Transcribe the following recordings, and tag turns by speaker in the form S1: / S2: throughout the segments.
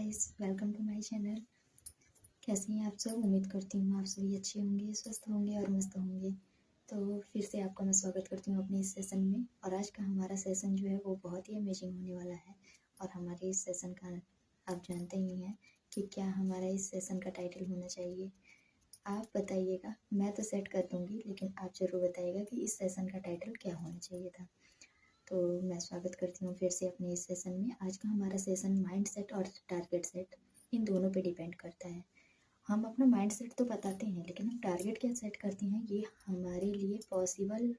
S1: Guys, welcome to my channel. कैसे हैं आप सब? उम्मीद करती हूँ आप सभी अच्छे होंगे, स्वस्थ होंगे और मस्त होंगे। तो फिर से आपका मैं स्वागत करती हूँ अपने इस सेशन में। और आज का हमारा सेशन जो है वो बहुत ही अमेजिंग होने वाला है। और हमारे इस सेशन का आप जानते ही हैं कि क्या हमारा इस सेशन का टाइटल होना चाहिए। आप बताइएगा, मैं तो सेट कर दूँगी, लेकिन आप ज़रूर बताइएगा कि इस सेशन का टाइटल क्या होना चाहिए था। तो मैं स्वागत करती हूँ फिर से अपने इस सेशन में। आज का हमारा सेशन माइंड सेट और टारगेट सेट, इन दोनों पे डिपेंड करता है। हम अपना माइंड सेट तो बताते हैं, लेकिन हम टारगेट क्या सेट करते हैं ये हमारे लिए पॉसिबल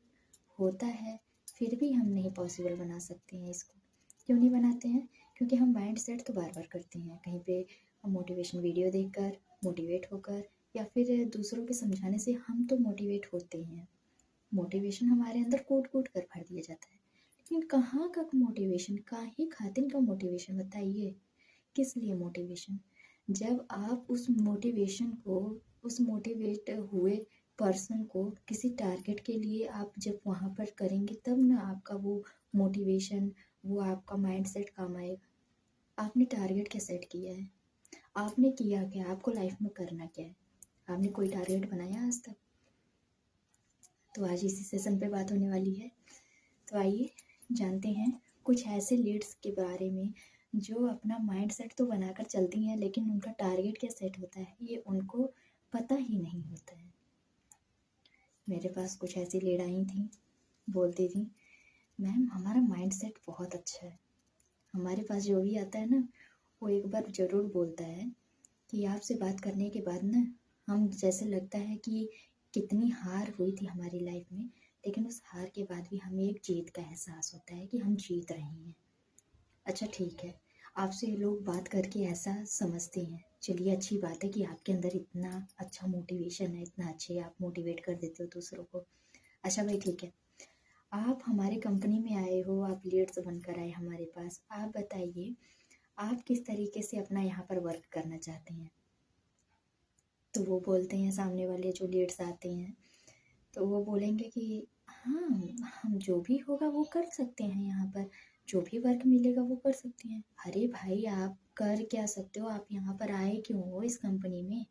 S1: होता है, फिर भी हम नहीं पॉसिबल बना सकते हैं इसको। क्यों नहीं बनाते हैं? क्योंकि हम माइंड सेट तो बार बार करते हैं, कहीं पे मोटिवेशन वीडियो देखकर, मोटिवेट होकर, या फिर दूसरों के समझाने से हम तो मोटिवेट होते हैं। मोटिवेशन हमारे अंदर कूट कूट कर भर दिया जाता है, लेकिन कहाँ का मोटिवेशन, काहे खातिर का मोटिवेशन, बताइए किस लिए मोटिवेशन? जब आप उस मोटिवेशन को, उस मोटिवेट हुए पर्सन को किसी टारगेट के लिए आप जब वहाँ पर करेंगे, तब ना आपका वो मोटिवेशन, वो आपका माइंडसेट काम आएगा। आपने टारगेट क्या सेट किया है? आपने किया क्या? आपको लाइफ में करना क्या है? आपने कोई टारगेट बनाया आज तक? तो आज इसी सेशन पे बात होने वाली है। तो आइए जानते हैं कुछ ऐसे लीड्स के बारे में जो अपना माइंड सेट तो बनाकर चलती हैं, लेकिन उनका टारगेट क्या सेट होता है ये उनको पता ही नहीं होता है। मेरे पास कुछ ऐसी लीड आई थी, बोलती थी, मैम हमारा माइंड सेट बहुत अच्छा है। हमारे पास जो भी आता है ना, वो एक बार ज़रूर बोलता है कि आपसे बात करने के बाद ना हम जैसे लगता है कि कितनी हार हुई थी हमारी लाइफ में, लेकिन उस हार के बाद भी हमें एक जीत का एहसास होता है कि हम जीत रहे हैं। अच्छा ठीक है, आपसे लोग बात करके ऐसा समझते हैं, चलिए अच्छी बात है कि आपके अंदर इतना अच्छा मोटिवेशन है, इतना अच्छे आप मोटिवेट कर देते हो दूसरों को। अच्छा भाई ठीक है, आप हमारी कंपनी में आए हो, आप लीड्स बनकर आए हमारे पास। आप बताइए आप किस तरीके से अपना यहाँ पर वर्क करना चाहते हैं? तो वो बोलते हैं, सामने वाले जो लीड्स आते हैं तो वो बोलेंगे कि हाँ, हम जो भी होगा वो कर सकते हैं, यहाँ पर जो भी वर्क मिलेगा वो कर सकते हैं। अरे भाई, आप कर क्या सकते हो? आप यहाँ पर आए क्यों हो इस कंपनी में?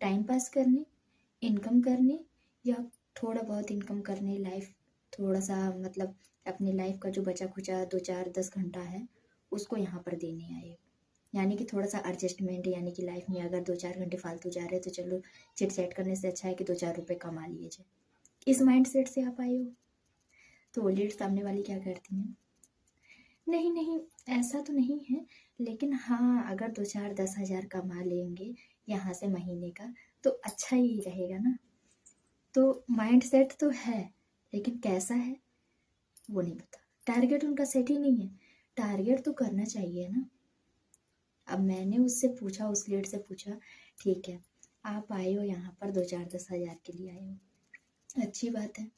S1: टाइम पास करने, इनकम करने, या थोड़ा बहुत इनकम करने, लाइफ थोड़ा सा मतलब अपनी लाइफ का जो बचा खुचा 2 4 10 घंटा है उसको यहाँ पर देने आए हो? यानी कि थोड़ा सा एडजस्टमेंट, यानी कि लाइफ में अगर 2 4 घंटे फालतू जा रहे हैं तो चलो चिट चैट करने से अच्छा है कि 2 4 रुपए कमा लिए जाए। इस माइंड सेट से आप आए हो। तो लीड सामने वाली क्या करती हैं, नहीं नहीं ऐसा तो नहीं है, लेकिन हाँ अगर 2 4 10 हज़ार कमा लेंगे यहाँ से महीने का तो अच्छा ही रहेगा ना। तो माइंड सेट तो है, लेकिन कैसा है वो नहीं पता। टारगेट उनका सेट ही नहीं है। टारगेट तो करना चाहिए ना। अब मैंने उससे पूछा, उस लीड से पूछा, ठीक है आप आए हो यहाँ पर 2 4 10 हज़ार के लिए आए हो, अच्छी बात है।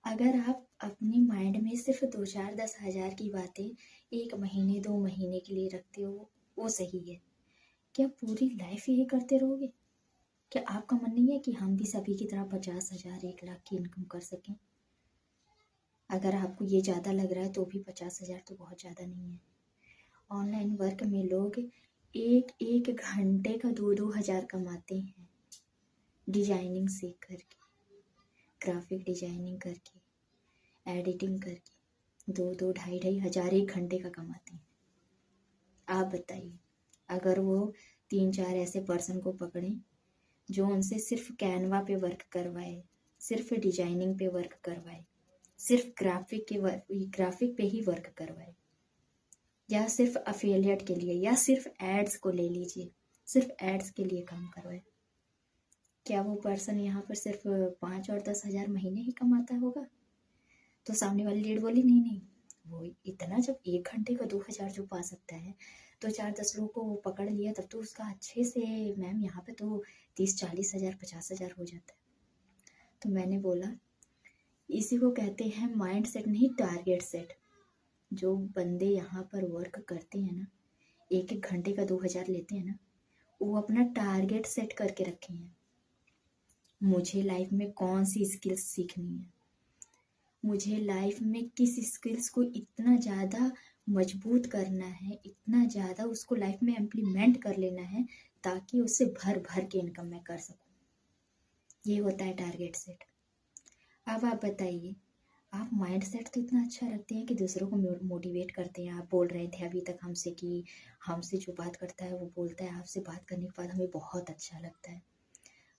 S1: अगर आप अपनी माइंड में सिर्फ 2 4 10 हज़ार की बातें 1 महीने 2 महीने के लिए रखते हो, वो सही है। क्या पूरी लाइफ यही करते रहोगे? क्या आपका मन नहीं है कि हम भी सभी की तरह 50 हज़ार 1 लाख की इनकम कर सकें? अगर आपको ये ज़्यादा लग रहा है तो भी 50 हज़ार तो बहुत ज़्यादा नहीं है। ऑनलाइन वर्क में लोग एक एक घंटे का 2 2 हज़ार कमाते हैं, डिजाइनिंग सीख करके, ग्राफिक डिजाइनिंग करके, एडिटिंग करके 2 2 2.5 2.5 हज़ार 1 घंटे का कमाते हैं। आप बताइए, अगर वो 3 4 ऐसे पर्सन को पकड़ें जो उनसे सिर्फ कैनवा पे वर्क करवाए, सिर्फ डिजाइनिंग पे वर्क करवाए, सिर्फ ग्राफिक पे ही वर्क करवाए, या सिर्फ अफिलिएट के लिए, या सिर्फ एड्स को ले लीजिए, सिर्फ एड्स के लिए काम करवाए, क्या वो पर्सन यहाँ पर सिर्फ 5 और 10 हज़ार महीने ही कमाता होगा? तो सामने वाली लीड बोली, नहीं नहीं, वो इतना जब 1 घंटे का 2 हज़ार जो पा सकता है, तो 4 10 लोगों को वो पकड़ लिया, तब तो उसका अच्छे से, मैम यहाँ पे तो 30 40 हज़ार 50 हज़ार हो जाता है। तो मैंने बोला इसी को कहते हैं माइंड सेट, नहीं टारगेट सेट। जो बंदे यहाँ पर वर्क करते हैं ना, 1 1 घंटे का 2 हज़ार लेते हैं ना, वो अपना टारगेट सेट करके रखे हैं। मुझे लाइफ में कौन सी स्किल्स सीखनी है, मुझे लाइफ में किस स्किल्स को इतना ज़्यादा मजबूत करना है, इतना ज़्यादा उसको लाइफ में इम्प्लीमेंट कर लेना है ताकि उससे भर भर के इनकम मैं कर सकूं। ये होता है टारगेट सेट। अब आप बताइए, आप माइंड सेट तो इतना अच्छा रखते हैं कि दूसरों को मोटिवेट करते हैं। आप बोल रहे थे अभी तक हमसे कि हमसे जो बात करता है वो बोलता है आपसे बात करने के बाद हमें बहुत अच्छा लगता है।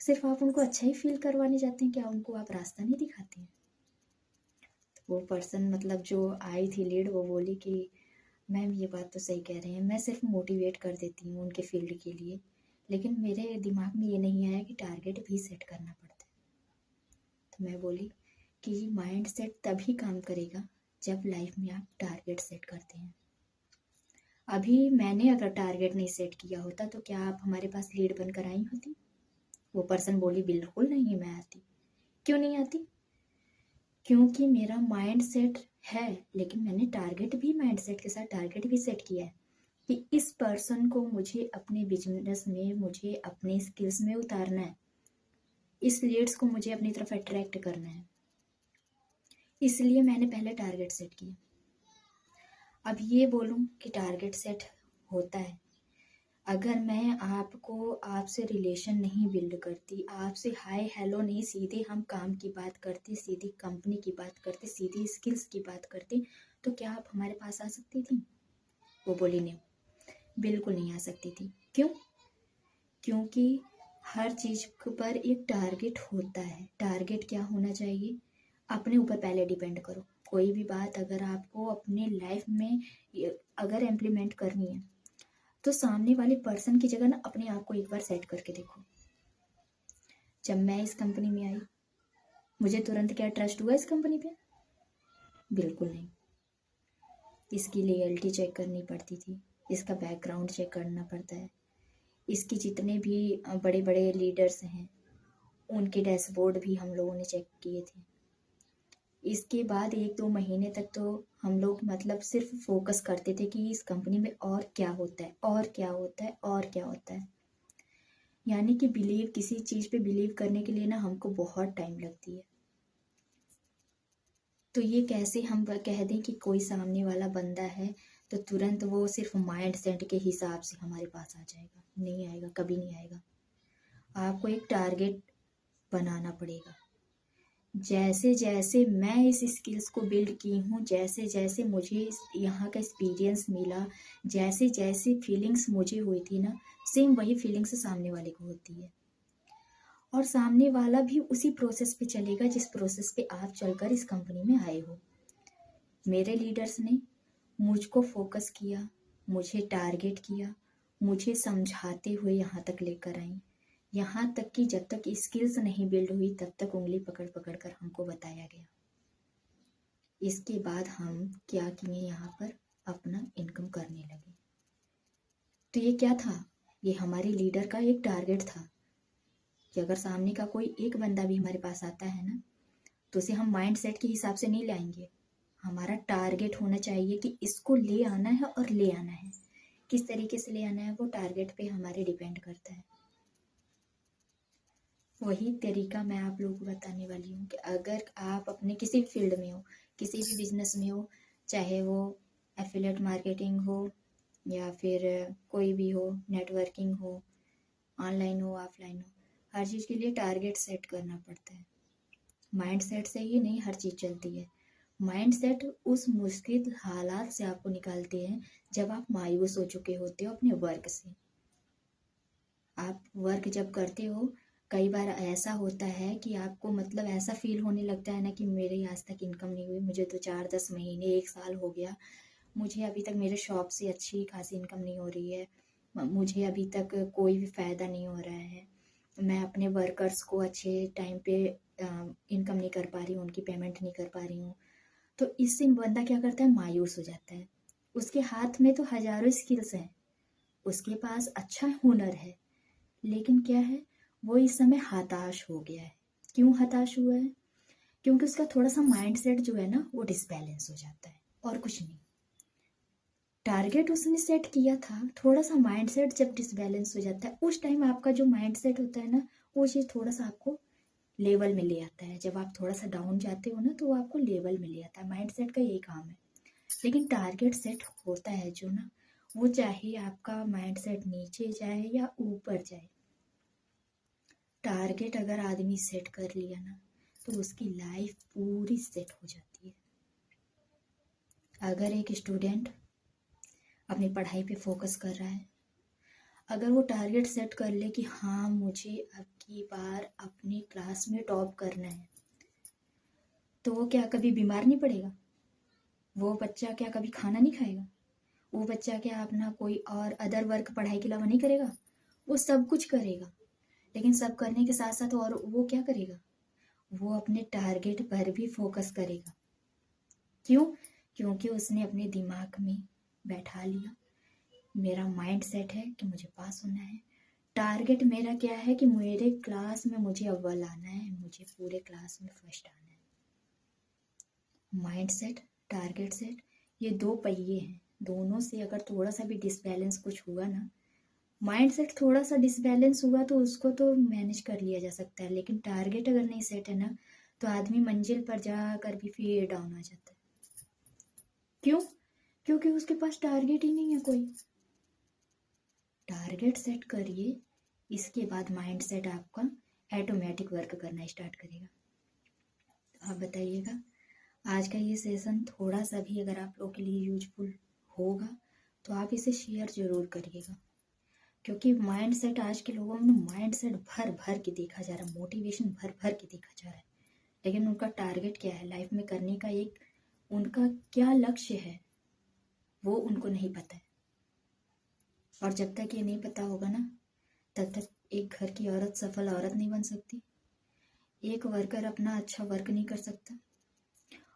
S1: सिर्फ आप उनको अच्छा ही फील करवाने जाते हैं, क्या उनको आप रास्ता नहीं दिखाते हैं? वो पर्सन मतलब जो आई थी लीड, वो बोली कि मैम ये बात तो सही कह रहे हैं, मैं सिर्फ मोटिवेट कर देती हूँ उनके फील्ड के लिए, लेकिन मेरे दिमाग में ये नहीं आया कि टारगेट भी सेट करना पड़ता है। तो मैं बोली कि माइंड सेट तभी काम करेगा जब लाइफ में आप टारगेट सेट करते हैं। अभी मैंने अगर टारगेट नहीं सेट किया होता तो क्या आप हमारे पास लीड बनकर आई होती? वो पर्सन बोली बिल्कुल नहीं मैं आती। क्यों नहीं आती? क्योंकि मेरा माइंड सेट है, लेकिन मैंने टारगेट भी माइंड सेट के साथ टारगेट भी सेट किया है कि इस पर्सन को मुझे अपने बिजनेस में, मुझे अपने स्किल्स में उतारना है, इस लीड्स को मुझे अपनी तरफ अट्रैक्ट करना है, इसलिए मैंने पहले टारगेट सेट किया। अब ये बोलूं कि टारगेट सेट होता है, अगर मैं आपको आपसे रिलेशन नहीं बिल्ड करती, आपसे हाय हेलो नहीं, सीधे हम काम की बात करते, सीधी कंपनी की बात करते, सीधी स्किल्स की बात करते, तो क्या आप हमारे पास आ सकती थी? वो बोली नहीं, बिल्कुल नहीं आ सकती थी। क्यों? क्योंकि हर चीज़ पर एक टारगेट होता है। टारगेट क्या होना चाहिए? अपने ऊपर पहले डिपेंड करो। कोई भी बात अगर आपको अपने लाइफ में अगर इम्प्लीमेंट करनी है तो सामने वाले पर्सन की जगह ना अपने आप को एक बार सेट करके देखो। जब मैं इस कंपनी में आई, मुझे तुरंत क्या ट्रस्ट हुआ इस कंपनी पे? बिल्कुल नहीं। इसकी लॉयल्टी चेक करनी पड़ती थी, इसका बैकग्राउंड चेक करना पड़ता है, इसकी जितने भी बड़े बड़े लीडर्स हैं उनके डैशबोर्ड भी हम लोगों ने चेक किए थे। इसके बाद 1-2 महीने तक तो हम लोग मतलब सिर्फ फोकस करते थे कि इस कंपनी में और क्या होता है, और क्या होता है, और क्या होता है। यानी कि बिलीव, किसी चीज़ पे बिलीव करने के लिए ना हमको बहुत टाइम लगती है। तो ये कैसे हम कह दें कि कोई सामने वाला बंदा है तो तुरंत वो सिर्फ माइंड सेट के हिसाब से हमारे पास आ जाएगा? नहीं आएगा, कभी नहीं आएगा। आपको एक टारगेट बनाना पड़ेगा। जैसे जैसे मैं इस स्किल्स को बिल्ड की हूँ, जैसे जैसे मुझे यहाँ का एक्सपीरियंस मिला, जैसे जैसे फीलिंग्स मुझे हुई थी ना, सेम वही फीलिंग्स सामने वाले को होती है। और सामने वाला भी उसी प्रोसेस पे चलेगा जिस प्रोसेस पे आप चलकर इस कंपनी में आए हो। मेरे लीडर्स ने मुझको फोकस किया, मुझे टारगेट किया, मुझे समझाते हुए यहाँ तक लेकर आई। यहाँ तक कि जब तक स्किल्स नहीं बिल्ड हुई तब तक उंगली पकड़ पकड़ कर हमको बताया गया। इसके बाद हम क्या किए, यहाँ पर अपना इनकम करने लगे। तो ये क्या था? ये हमारे लीडर का एक टारगेट था कि अगर सामने का कोई एक बंदा भी हमारे पास आता है ना, तो उसे हम माइंड सेट के हिसाब से नहीं लाएंगे। हमारा टारगेट होना चाहिए कि इसको ले आना है, और ले आना है। किस तरीके से ले आना है वो टारगेट पे हमारे डिपेंड करता है। वही तरीका मैं आप लोगों को बताने वाली हूँ कि अगर आप अपने किसी भी फील्ड में हो, किसी भी बिजनेस में हो, चाहे वो एफिलिएट मार्केटिंग हो या फिर कोई भी हो, नेटवर्किंग हो, ऑनलाइन हो, ऑफलाइन हो, हर चीज़ के लिए टारगेट सेट करना पड़ता है। माइंड सेट से ही नहीं हर चीज़ चलती है। माइंड सेट उस मुश्किल हालात से आपको निकालते हैं जब आप मायूस हो चुके होते हो अपने वर्क से। आप वर्क जब करते हो, कई बार ऐसा होता है कि आपको मतलब ऐसा फील होने लगता है ना कि मेरी आज तक इनकम नहीं हुई, मुझे तो 4-10 महीने 1 साल हो गया, मुझे अभी तक मेरे शॉप से अच्छी खासी इनकम नहीं हो रही है, मुझे अभी तक कोई भी फ़ायदा नहीं हो रहा है, मैं अपने वर्कर्स को अच्छे टाइम पे इनकम नहीं कर पा रही हूँ, उनकी पेमेंट नहीं कर पा रही हूँ। तो इससे बंदा क्या करता है, मायूस हो जाता है। उसके हाथ में तो हजारों स्किल्स हैं, उसके पास अच्छा हुनर है, लेकिन क्या है, वो इस समय हताश हो गया है। क्यों हताश हुआ है? क्योंकि उसका थोड़ा सा माइंड सेट जो है ना वो डिसबैलेंस हो जाता है, और कुछ नहीं। टारगेट उसने सेट किया था, थोड़ा सा माइंड सेट जब डिसबैलेंस हो जाता है उस टाइम आपका जो माइंड सेट होता है ना, वो चीज़ थोड़ा सा आपको लेवल में ले आता है। जब आप थोड़ा सा डाउन जाते हो ना तो वो आपको लेवल में ले आता है। माइंड सेट का यही काम है। लेकिन टारगेट सेट होता है जो ना, वो चाहे आपका माइंड सेट नीचे जाए या ऊपर जाए, टारगेट अगर आदमी सेट कर लिया ना तो उसकी लाइफ पूरी सेट हो जाती है। अगर एक स्टूडेंट अपनी पढ़ाई पे फोकस कर रहा है, अगर वो टारगेट सेट कर ले कि हाँ मुझे अब की बार अपनी क्लास में टॉप करना है, तो वो क्या कभी बीमार नहीं पड़ेगा? वो बच्चा क्या कभी खाना नहीं खाएगा? वो बच्चा क्या अपना कोई और अदर वर्क पढ़ाई के अलावा नहीं करेगा? वो सब कुछ करेगा, लेकिन सब करने के साथ साथ और वो क्या करेगा? वो अपने टारगेट पर भी फोकस करेगा। क्यों? क्योंकि उसने अपने दिमाग में बैठा लिया, मेरा माइंड सेट है कि मुझे पास होना है। टारगेट मेरा क्या है कि मेरे क्लास में मुझे अव्वल आना है, मुझे पूरे क्लास में फर्स्ट आना है। माइंड सेट, टारगेट सेट, ये दो पहिए हैं। दोनों से अगर थोड़ा सा भी डिसबैलेंस कुछ हुआ ना, माइंड सेट थोड़ा सा डिसबैलेंस हुआ तो उसको तो मैनेज कर लिया जा सकता है, लेकिन टारगेट अगर नहीं सेट है ना तो आदमी मंजिल पर जाकर भी फिर डाउन आ जाता है। क्यों? क्योंकि उसके पास टारगेट ही नहीं है कोई। टारगेट सेट करिए, इसके बाद माइंड सेट आपका ऑटोमेटिक वर्क करना स्टार्ट करेगा। आप बताइएगा, आज का ये सेशन थोड़ा सा भी अगर आप लोग के लिए यूजफुल होगा तो आप इसे शेयर जरूर करिएगा, क्योंकि माइंड सेट आज के लोगों में माइंड सेट भर भर के देखा जा रहा है, मोटिवेशन भर भर के देखा जा रहा है, लेकिन उनका टारगेट क्या है लाइफ में करने का, एक उनका क्या लक्ष्य है वो उनको नहीं पता है। और जब तक ये नहीं पता होगा ना तब तक एक घर की औरत सफल औरत नहीं बन सकती, एक वर्कर अपना अच्छा वर्क नहीं कर सकता,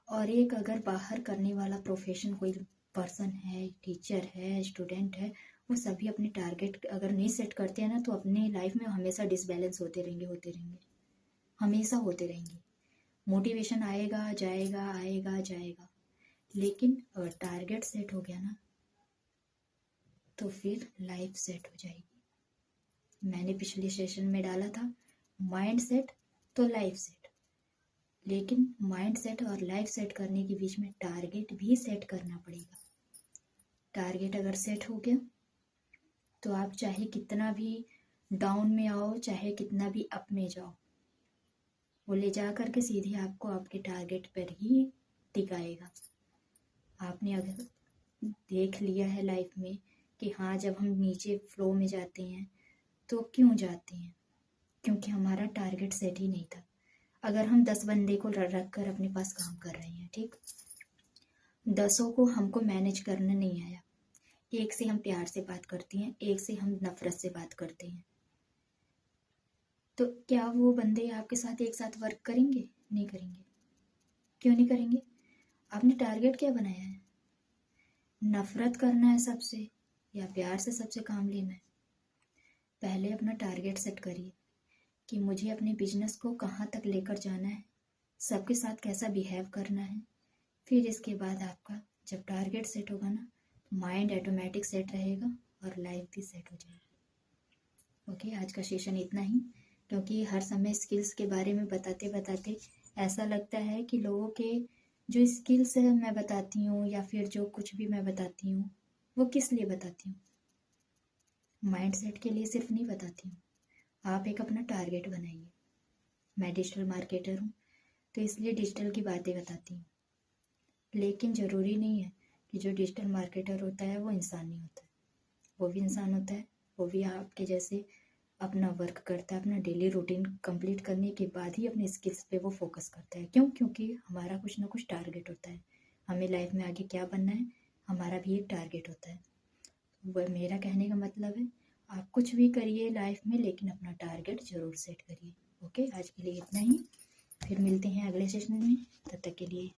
S1: और एक अगर बाहर करने वाला प्रोफेशन कोई पर्सन है, टीचर है, स्टूडेंट है, वो सभी अपने टारगेट अगर नहीं सेट करते हैं ना तो अपनी लाइफ में हमेशा डिसबैलेंस होते रहेंगे, हमेशा होते रहेंगे। मोटिवेशन आएगा जाएगा, आएगा जाएगा, लेकिन अगर टारगेट सेट हो गया ना तो फिर लाइफ सेट हो जाएगी। मैंने पिछले सेशन में डाला था माइंड सेट तो लाइफ सेट, लेकिन माइंड सेट और लाइफ सेट करने के बीच में टारगेट भी सेट करना पड़ेगा। टारगेट अगर सेट हो गया तो आप चाहे कितना भी डाउन में आओ, चाहे कितना भी अप में जाओ, वो ले जा करके सीधे आपको आपके टारगेट पर ही टिकाएगा। आपने अगर देख लिया है लाइफ में कि हाँ जब हम नीचे फ्लो में जाते हैं तो क्यों जाते हैं? क्योंकि हमारा टारगेट सेट ही नहीं था। अगर हम 10 बंदे को रख कर अपने पास काम कर रहे हैं, ठीक, 10 को हमको मैनेज करना नहीं आया, एक से हम प्यार से बात करते हैं, एक से हम नफरत से बात करते हैं, तो क्या वो बंदे आपके साथ एक साथ वर्क करेंगे? नहीं करेंगे। क्यों नहीं करेंगे? आपने टारगेट क्या बनाया है? नफरत करना है सबसे या प्यार से सबसे काम लेना है? पहले अपना टारगेट सेट करिए कि मुझे अपने बिजनेस को कहाँ तक लेकर जाना है, सबके साथ कैसा बिहेव करना है। फिर इसके बाद आपका जब टारगेट सेट होगा ना, माइंड ऑटोमेटिक सेट रहेगा और लाइफ भी सेट हो जाएगी। ओके, आज का सेशन इतना ही, क्योंकि हर समय स्किल्स के बारे में बताते बताते ऐसा लगता है कि लोगों के जो स्किल्स है मैं बताती हूँ या फिर जो कुछ भी मैं बताती हूँ वो किस लिए बताती हूँ? माइंड सेट के लिए सिर्फ नहीं बताती हूँ, आप एक अपना टारगेट बनाइए। मैं डिजिटल मार्केटर हूँ तो इसलिए डिजिटल की बातें बताती हूँ, लेकिन ज़रूरी नहीं है कि जो डिजिटल मार्केटर होता है वो इंसान नहीं होता है, वो भी इंसान होता है, वो भी आपके जैसे अपना वर्क करता है, अपना डेली रूटीन कंप्लीट करने के बाद ही अपने स्किल्स पे वो फोकस करता है। क्यों? क्योंकि हमारा कुछ ना कुछ टारगेट होता है, हमें लाइफ में आगे क्या बनना है, हमारा भी एक टारगेट होता है। वह मेरा कहने का मतलब है आप कुछ भी करिए लाइफ में, लेकिन अपना टारगेट ज़रूर सेट करिए। ओके, आज के लिए इतना ही, फिर मिलते हैं अगले सेशन में, तब तक के लिए